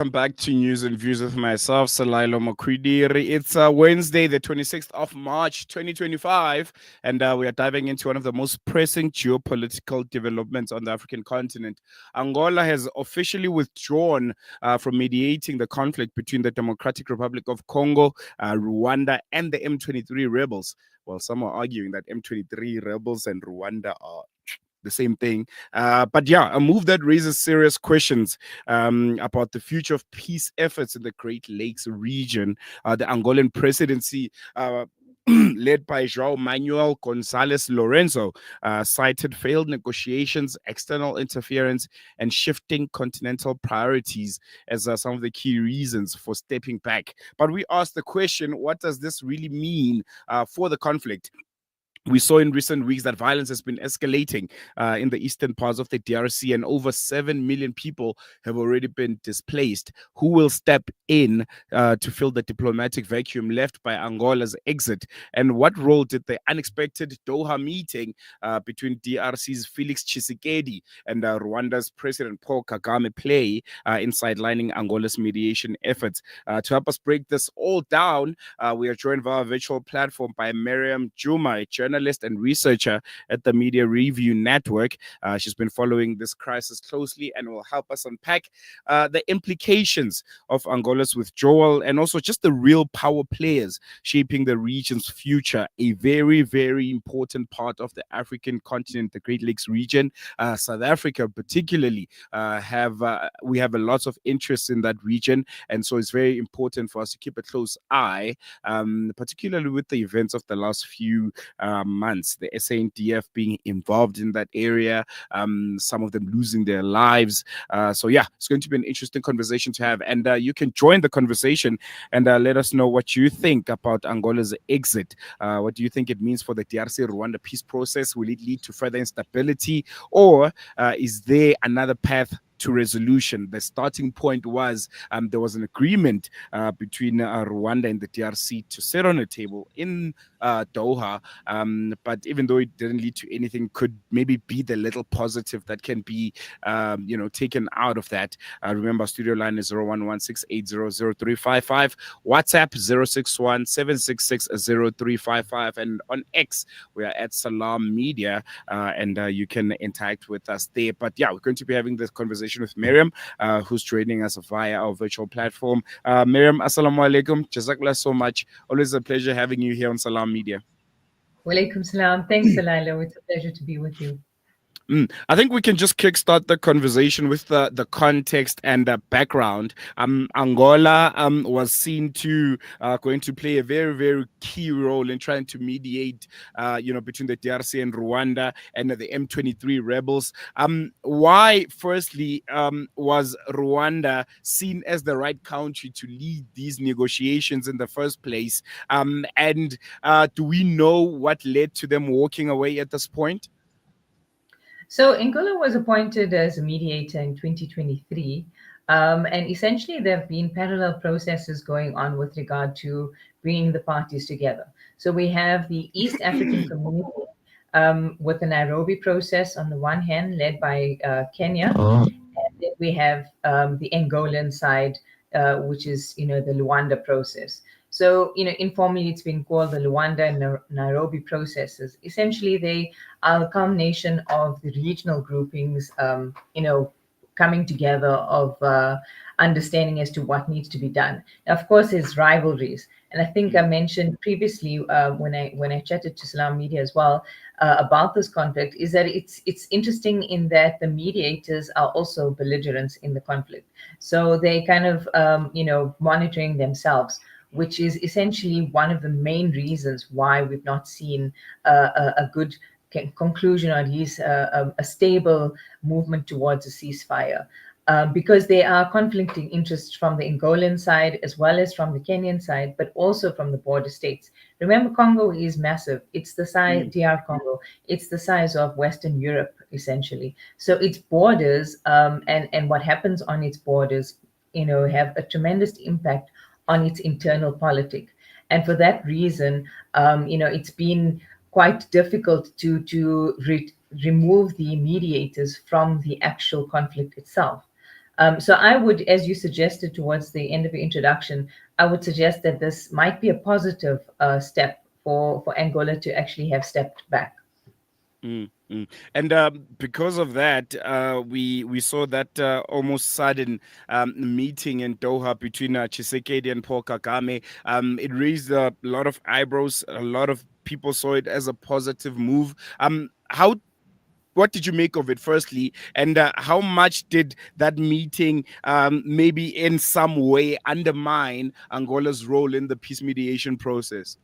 Welcome back to News and Views with myself, Salailo Makwidiri. It's Wednesday, the 26th of March, 2025, and we are diving into one of the most pressing geopolitical developments on the African continent. Angola has officially withdrawn from mediating the conflict between the Democratic Republic of Congo, Rwanda, and the M23 rebels. Well, some are arguing that M23 rebels and Rwanda are the same thing. But yeah, a move that raises serious questions about the future of peace efforts in the Great Lakes region. The Angolan presidency. Led by João Manuel González Lorenzo, cited failed negotiations, external interference, and shifting continental priorities as some of the key reasons for stepping back. But we asked the question, what does this really mean for the conflict? We saw in recent weeks that violence has been escalating in the eastern parts of the DRC, and over 7 million people have already been displaced. Who will step in to fill the diplomatic vacuum left by Angola's exit? And what role did the unexpected Doha meeting between DRC's Felix Tshisekedi and Rwanda's President Paul Kagame play in sidelining Angola's mediation efforts? To help us break this all down, we are joined via a virtual platform by Mariam, Jooma, a journalist and researcher at the Media Review Network. She's been following this crisis closely and will help us unpack the implications of Angola's withdrawal and also just the real power players shaping the region's future. A very, very important part of the African continent, the Great Lakes region. South Africa, particularly, we have a lot of interest in that region, and so it's very important for us to keep a close eye, particularly with the events of the last few months, the SANDF being involved in that area, some of them losing their lives. So yeah, it's going to be an interesting conversation to have, and you can join the conversation and let us know what you think about Angola's exit. What do you think it means for the DRC-Rwanda peace process? Will it lead to further instability, or is there another path to resolution? The starting point was there was an agreement between Rwanda and the DRC to sit on a table in Doha, but even though it didn't lead to anything, could maybe be the little positive that can be taken out of that. Remember, studio line is 0116800355, WhatsApp 061-766-0355, and on X we are at Salam Media, and you can interact with us there. But yeah, we're going to be having this conversation with Mariam, who's joining us via our virtual platform. Mariam, assalamu alaikum. Jazakallah so much. Always a pleasure having you here on Salam Media. Walaikum salam. Thanks, Salilo. It's a pleasure to be with you. I think we can just kickstart the conversation with the context and the background. Angola was seen to going to play a very, very key role in trying to mediate, between the DRC and Rwanda and the M23 rebels. Why, firstly, was Rwanda seen as the right country to lead these negotiations in the first place? And do we know what led to them walking away at this point? So Angola was appointed as a mediator in 2023. And essentially, there have been parallel processes going on with regard to bringing the parties together. So we have the East African Community with the Nairobi process on the one hand, led by Kenya. And then we have the Angolan side, which is, the Luanda process. So, informally, it's been called the Luanda and Nairobi processes. Essentially, they are a culmination of the regional groupings, coming together of understanding as to what needs to be done. Now, of course, there's rivalries. And I think I mentioned previously when I chatted to Salam Media as well about this conflict, is that it's interesting in that the mediators are also belligerents in the conflict. So they kind of, monitoring themselves, which is essentially one of the main reasons why we've not seen a good conclusion, or at least a stable movement towards a ceasefire. Because there are conflicting interests from the Angolan side as well as from the Kenyan side, but also from the border states. Remember, Congo is massive. It's the size, DR Congo, it's the size of Western Europe, essentially. So its borders and what happens on its borders, have a tremendous impact on its internal politic. And for that reason, it's been quite difficult to remove the mediators from the actual conflict itself. So I would, as you suggested towards the end of your introduction, I would suggest that this might be a positive step for Angola to actually have stepped back. Mm, mm. And because of that, we saw that almost sudden meeting in Doha between Tshisekedi and Paul Kagame. It raised a lot of eyebrows. A lot of people saw it as a positive move. How what did you make of it, firstly, and how much did that meeting maybe in some way undermine Angola's role in the peace mediation process?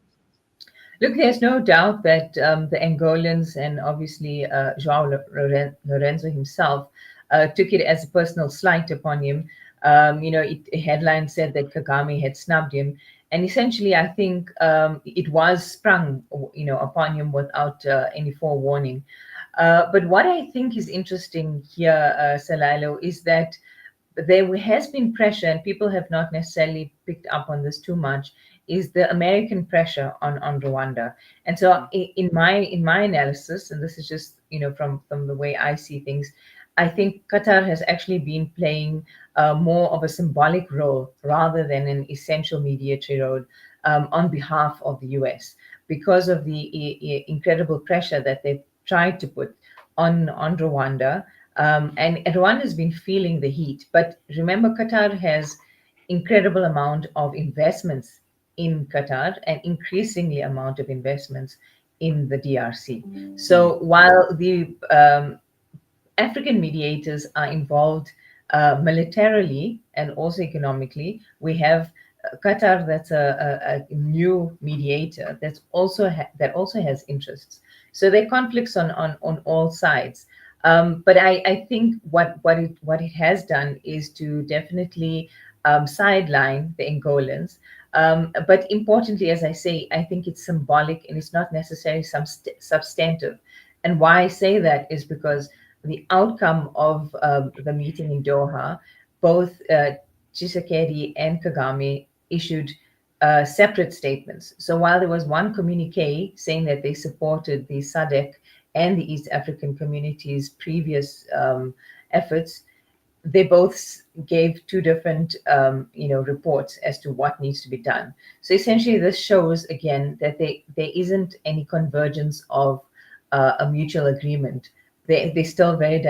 Look, there's no doubt that the Angolans and obviously João Lorenzo himself took it as a personal slight upon him. A headline said that Kagame had snubbed him, and essentially, I think it was sprung, upon him without any forewarning. But what I think is interesting here, Salilo, is that there has been pressure, and people have not necessarily picked up on this too much, is the American pressure on Rwanda. And so in my analysis, and this is just from the way I see things, I think Qatar has actually been playing more of a symbolic role rather than an essential mediatory role on behalf of the US, because of the incredible pressure that they've tried to put on Rwanda. And Rwanda has been feeling the heat. But remember, Qatar has incredible amount of investments in Qatar and increasingly amount of investments in the DRC. Mm, So while the African mediators are involved militarily and also economically, we have Qatar, that's a new mediator that also has interests. So there are conflicts on all sides. But I think what it has done is to definitely sideline the Angolans. But importantly, as I say, I think it's symbolic and it's not necessarily substantive. And why I say that is because the outcome of the meeting in Doha, both Tshisekedi and Kagame issued separate statements. So while there was one communique saying that they supported the SADC and the East African community's previous efforts, they both gave two different reports as to what needs to be done. So essentially this shows again that there isn't any convergence of a mutual agreement. They're still very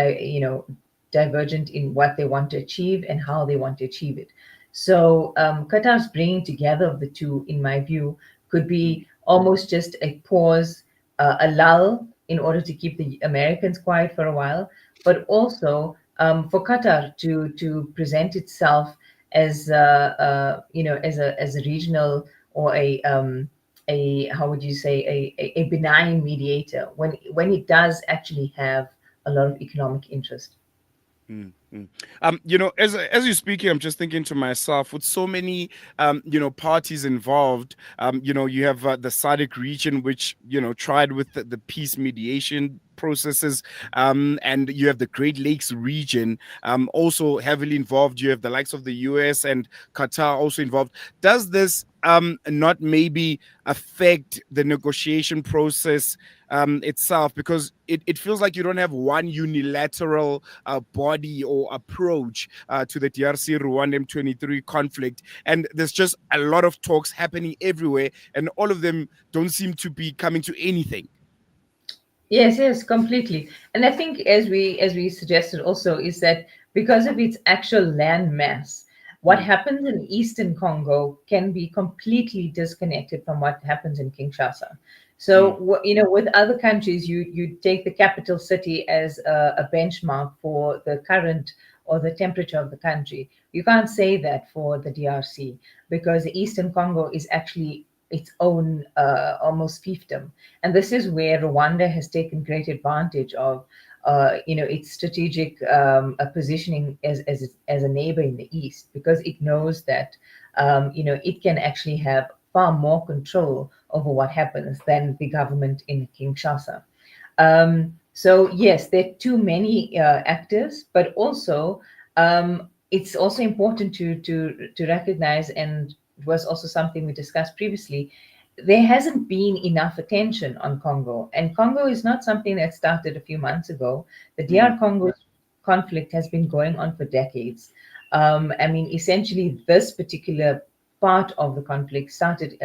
divergent in what they want to achieve and how they want to achieve it. So Qatar's bringing together of the two, in my view, could mm, be almost just a pause, a lull, in order to keep the Americans quiet for a while, but also for Qatar to present itself as as a regional or a how would you say a benign mediator when it does actually have a lot of economic interest. mm, mm. As you're speaking, I'm just thinking to myself, with so many, parties involved. You have the SADC region, which tried with the peace mediation processes, and you have the Great Lakes region, also heavily involved. You have the likes of the US and Qatar also involved. Does this not maybe affect the negotiation process itself, because it feels like you don't have one unilateral body or approach to the DRC-Rwanda M23 conflict, and there's just a lot of talks happening everywhere, and all of them don't seem to be coming to anything. Yes, yes, completely. And I think as we suggested also is that because of its actual land mass, what Mm, happens in Eastern Congo can be completely disconnected from what happens in Kinshasa. So, mm, with other countries, you take the capital city as a benchmark for the current or the temperature of the country. You can't say that for the DRC because the Eastern Congo is actually its own almost fiefdom, and this is where Rwanda has taken great advantage of, its strategic positioning as a neighbor in the east, because it knows that, it can actually have far more control over what happens than the government in Kinshasa. So yes, there are too many actors, but also it's also important to recognize, and it was also something we discussed previously. There hasn't been enough attention on Congo, and Congo is not something that started a few months ago. The mm, DR Congo conflict has been going on for decades. I mean, essentially, this particular part of the conflict started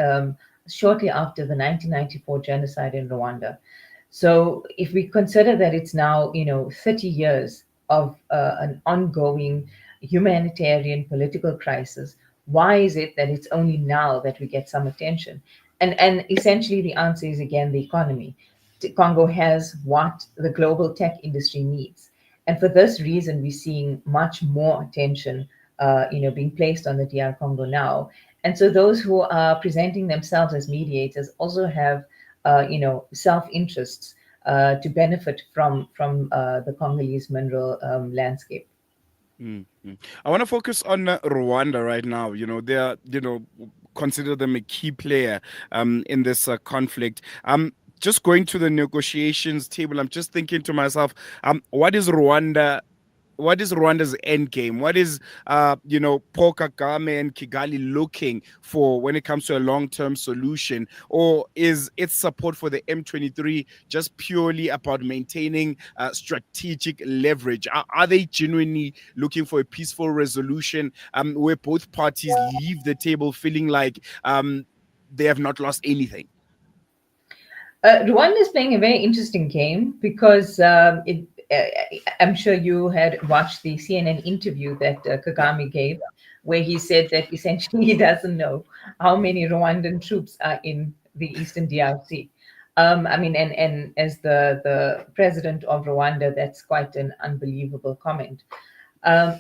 shortly after the 1994 genocide in Rwanda. So if we consider that it's now, 30 years of an ongoing humanitarian political crisis, why is it that it's only now that we get some attention? And essentially the answer is again the economy. Congo has what the global tech industry needs. And for this reason, we're seeing much more attention, being placed on the DR Congo now. And so those who are presenting themselves as mediators also have, self-interests to benefit from the Congolese mineral landscape. Mm-hmm. I want to focus on Rwanda right now. They are, consider them a key player in this conflict. Just going to the negotiations table, I'm just thinking to myself, what is Rwanda's end game? What is, Paul Kagame and Kigali looking for when it comes to a long-term solution? Or is its support for the M23 just purely about maintaining strategic leverage? Are they genuinely looking for a peaceful resolution where both parties leave the table feeling like they have not lost anything? Rwanda is playing a very interesting game because I'm sure you had watched the CNN interview that Yeah. Kagame gave, where he said that essentially he doesn't know how many Rwandan troops are in the Eastern DRC. I mean, and as the president of Rwanda, that's quite an unbelievable comment.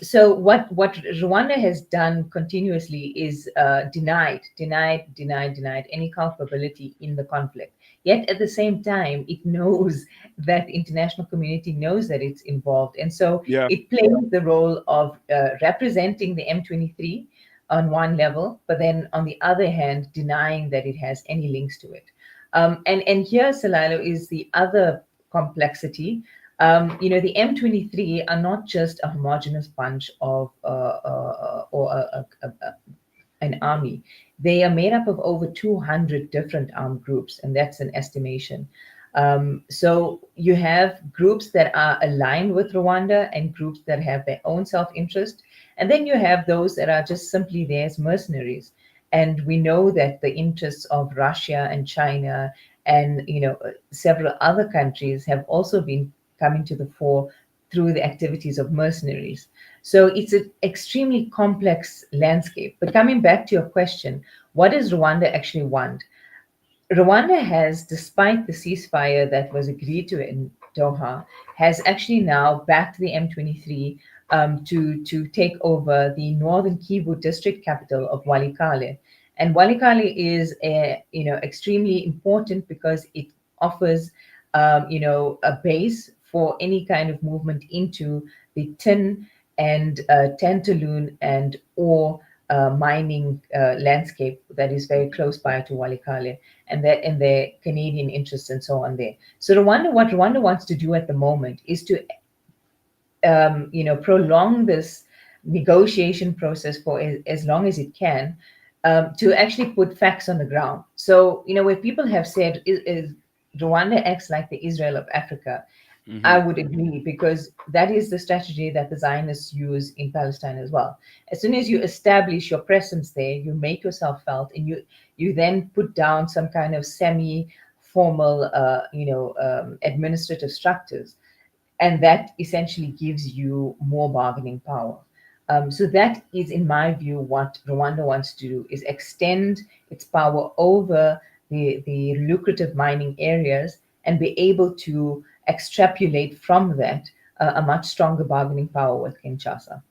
So what Rwanda has done continuously is denied any culpability in the conflict. Yet at the same time, it knows that the international community knows that it's involved, and so Yeah. it plays the role of representing the M23 on one level, but then on the other hand, denying that it has any links to it. And here, Salilo, is the other complexity. The M23 are not just a homogenous bunch of or an army. They are made up of over 200 different armed groups, and that's an estimation. So you have groups that are aligned with Rwanda and groups that have their own self-interest, and then you have those that are just simply there as mercenaries. And we know that the interests of Russia and China and several other countries have also been coming to the fore through the activities of mercenaries. So it's an extremely complex landscape. But coming back to your question, what does Rwanda actually want? Rwanda has, despite the ceasefire that was agreed to in Doha, has actually now backed the M23 to take over the northern Kivu district capital of Walikale. And Walikale is, extremely important because it offers, a base for any kind of movement into the tin and tantalum and ore mining landscape that is very close by to Walikale, and their Canadian interests and so on there. So what Rwanda wants to do at the moment is to prolong this negotiation process for as long as it can, to actually put facts on the ground. So where people have said is Rwanda acts like the Israel of Africa, I Mm-hmm. would agree, because that is the strategy that the Zionists use in Palestine as well. As soon as you establish your presence there, you make yourself felt, and you then put down some kind of semi-formal, administrative structures, and that essentially gives you more bargaining power. So that is, in my view, what Rwanda wants to do, is extend its power over the lucrative mining areas and be able to extrapolate from that a much stronger bargaining power with Kinshasa.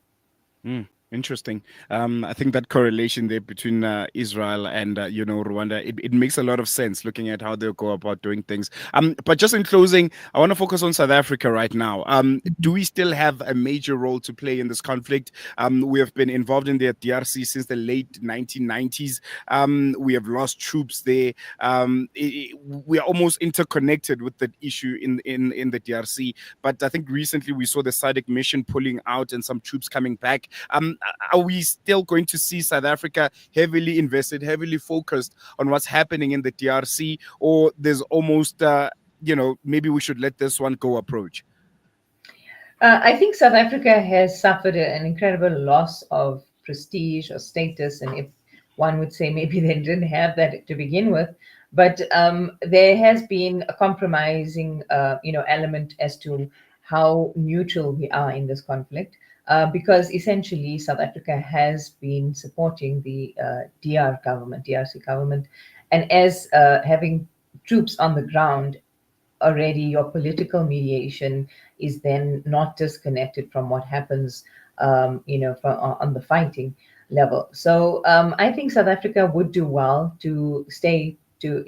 Interesting. I think that correlation there between Israel and Rwanda, it makes a lot of sense looking at how they go about doing things. But just in closing, I want to focus on South Africa right now. Do we still have a major role to play in this conflict? We have been involved in the DRC since the late 1990s. We have lost troops there. We are almost interconnected with the issue in the DRC. But I think recently we saw the SADC mission pulling out and some troops coming back. Are we still going to see South Africa heavily invested, heavily focused on what's happening in the DRC, or there's almost, maybe we should let this one go approach? I think South Africa has suffered an incredible loss of prestige or status, and if one would say maybe they didn't have that to begin with, but there has been a compromising, element as to how neutral we are in this conflict, because essentially South Africa has been supporting the DRC government, and as having troops on the ground already, your political mediation is then not disconnected from what happens, on the fighting level. So I think South Africa would do well to stay to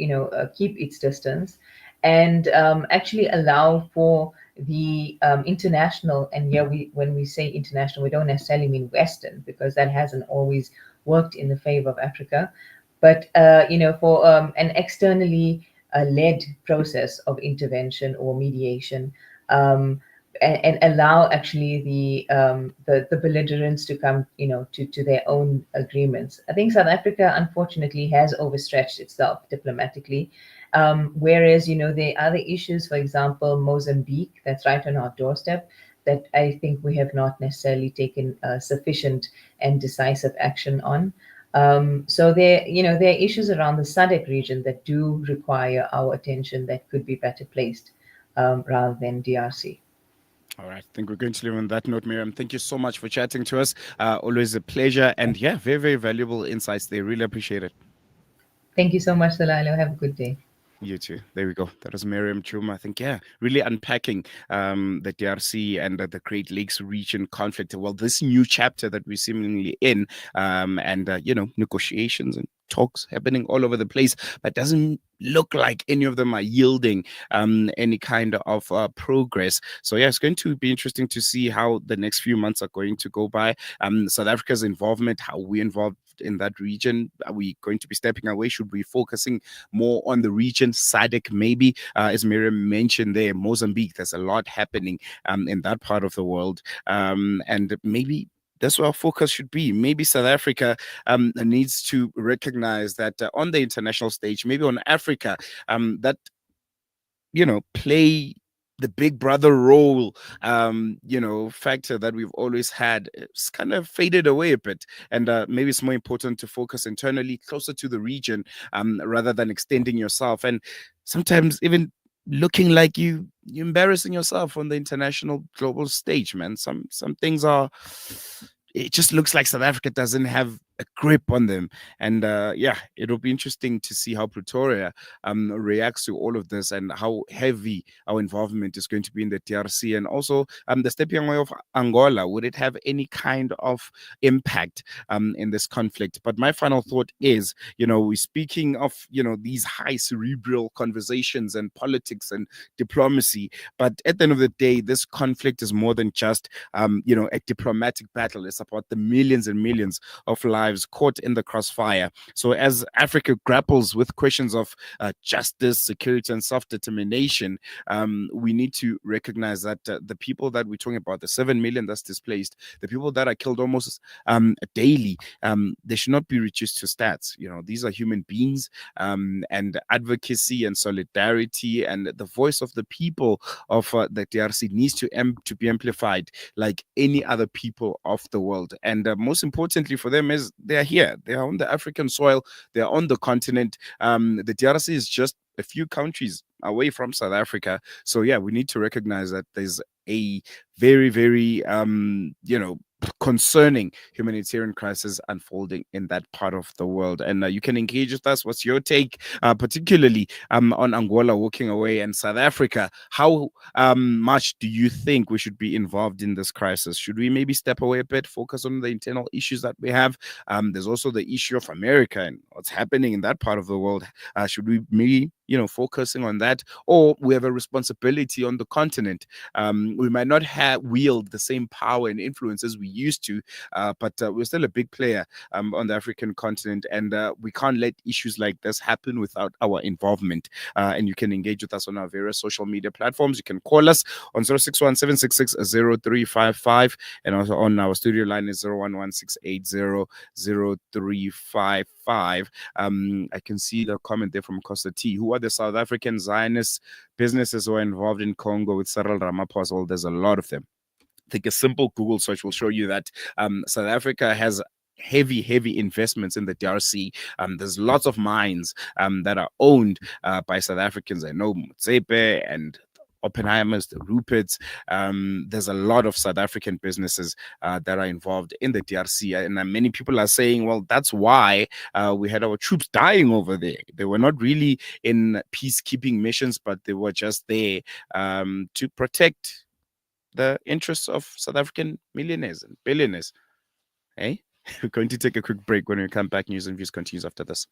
keep its distance, and actually allow for the international. And here, when we say international, we don't necessarily mean Western, because that hasn't always worked in the favor of Africa, but for an externally led process of intervention or mediation, um, and allow actually the belligerents to come, to their own agreements. I think South Africa, unfortunately, has overstretched itself diplomatically. Whereas, there are other issues, for example, Mozambique, that's right on our doorstep, that I think we have not necessarily taken sufficient and decisive action on. So there are issues around the SADC region that do require our attention, that could be better placed, rather than DRC. All right. I think we're going to leave on that note, Miriam. Thank you so much for chatting to us. Always a pleasure. And yeah, very, very valuable insights. They really appreciate it. Thank you so much, Salilo. Have a good day. You too. There we go. That was Mariam Jooma. I think, yeah, really unpacking the DRC and the Great Lakes region conflict. Well, this new chapter that we're seemingly in, and, negotiations and talks happening all over the place, but doesn't look like any of them are yielding any kind of progress. So, yeah, it's going to be interesting to see how the next few months are going to go by. South Africa's involvement, how we involved in that region. Are we going to be stepping away? Should we be focusing more on the region? SADC, maybe, as Miriam mentioned there, Mozambique, there's a lot happening in that part of the world. And maybe that's where our focus should be. Maybe South Africa needs to recognize that on the international stage, maybe on Africa, that play the big brother role, factor that we've always had. It's kind of faded away a bit. And maybe it's more important to focus internally, closer to the region, rather than extending yourself. And sometimes even looking like you're embarrassing yourself on the international global stage, man. Some things are, it just looks like South Africa doesn't have a grip on them. And yeah, it'll be interesting to see how Pretoria reacts to all of this, and how heavy our involvement is going to be in the DRC. And also the stepping away of Angola, would it have any kind of impact in this conflict? But my final thought is, we're speaking of, these high cerebral conversations and politics and diplomacy. But at the end of the day, this conflict is more than just, a diplomatic battle. It's about the millions and millions of lives caught in the crossfire. So as Africa grapples with questions of justice, security, and self-determination, we need to recognize that the people that we're talking about, the 7 million that's displaced, the people that are killed almost daily, they should not be reduced to stats. These are human beings, and advocacy and solidarity and the voice of the people of the DRC needs to be amplified like any other people of the world. And most importantly for them is they are here. They are on the African soil. They are on the continent. The DRC is just a few countries away from South Africa. So yeah, we need to recognize that there's a very, very concerning humanitarian crisis unfolding in that part of the world. And you can engage with us. What's your take, particularly on Angola walking away and South Africa? How much do you think we should be involved in this crisis? Should we maybe step away a bit, focus on the internal issues that we have? There's also the issue of America and what's happening in that part of the world. Should we maybe focusing on that, or we have a responsibility on the continent? We might not have wield the same power and influence as we used to, but we're still a big player on the African continent, and we can't let issues like this happen without our involvement. And you can engage with us on our various social media platforms. You can call us on 061-766-0355, and also on our studio line is 011-680-0355. I can see the comment there from Costa T. Who are the South African Zionist businesses who are involved in Congo with Cyril Ramaphosa? Well, there's a lot of them. think a simple Google search will show you that South Africa has heavy investments in the DRC. There's lots of mines that are owned by South Africans. I know Motsepe and Oppenheimers, the Ruperts. There's a lot of South African businesses that are involved in the DRC, and many people are saying, well, that's why we had our troops dying over there. They were not really in peacekeeping missions, but they were just there to protect the interests of South African millionaires and billionaires. Hey, we're going to take a quick break. When we come back, News and Views continues after this.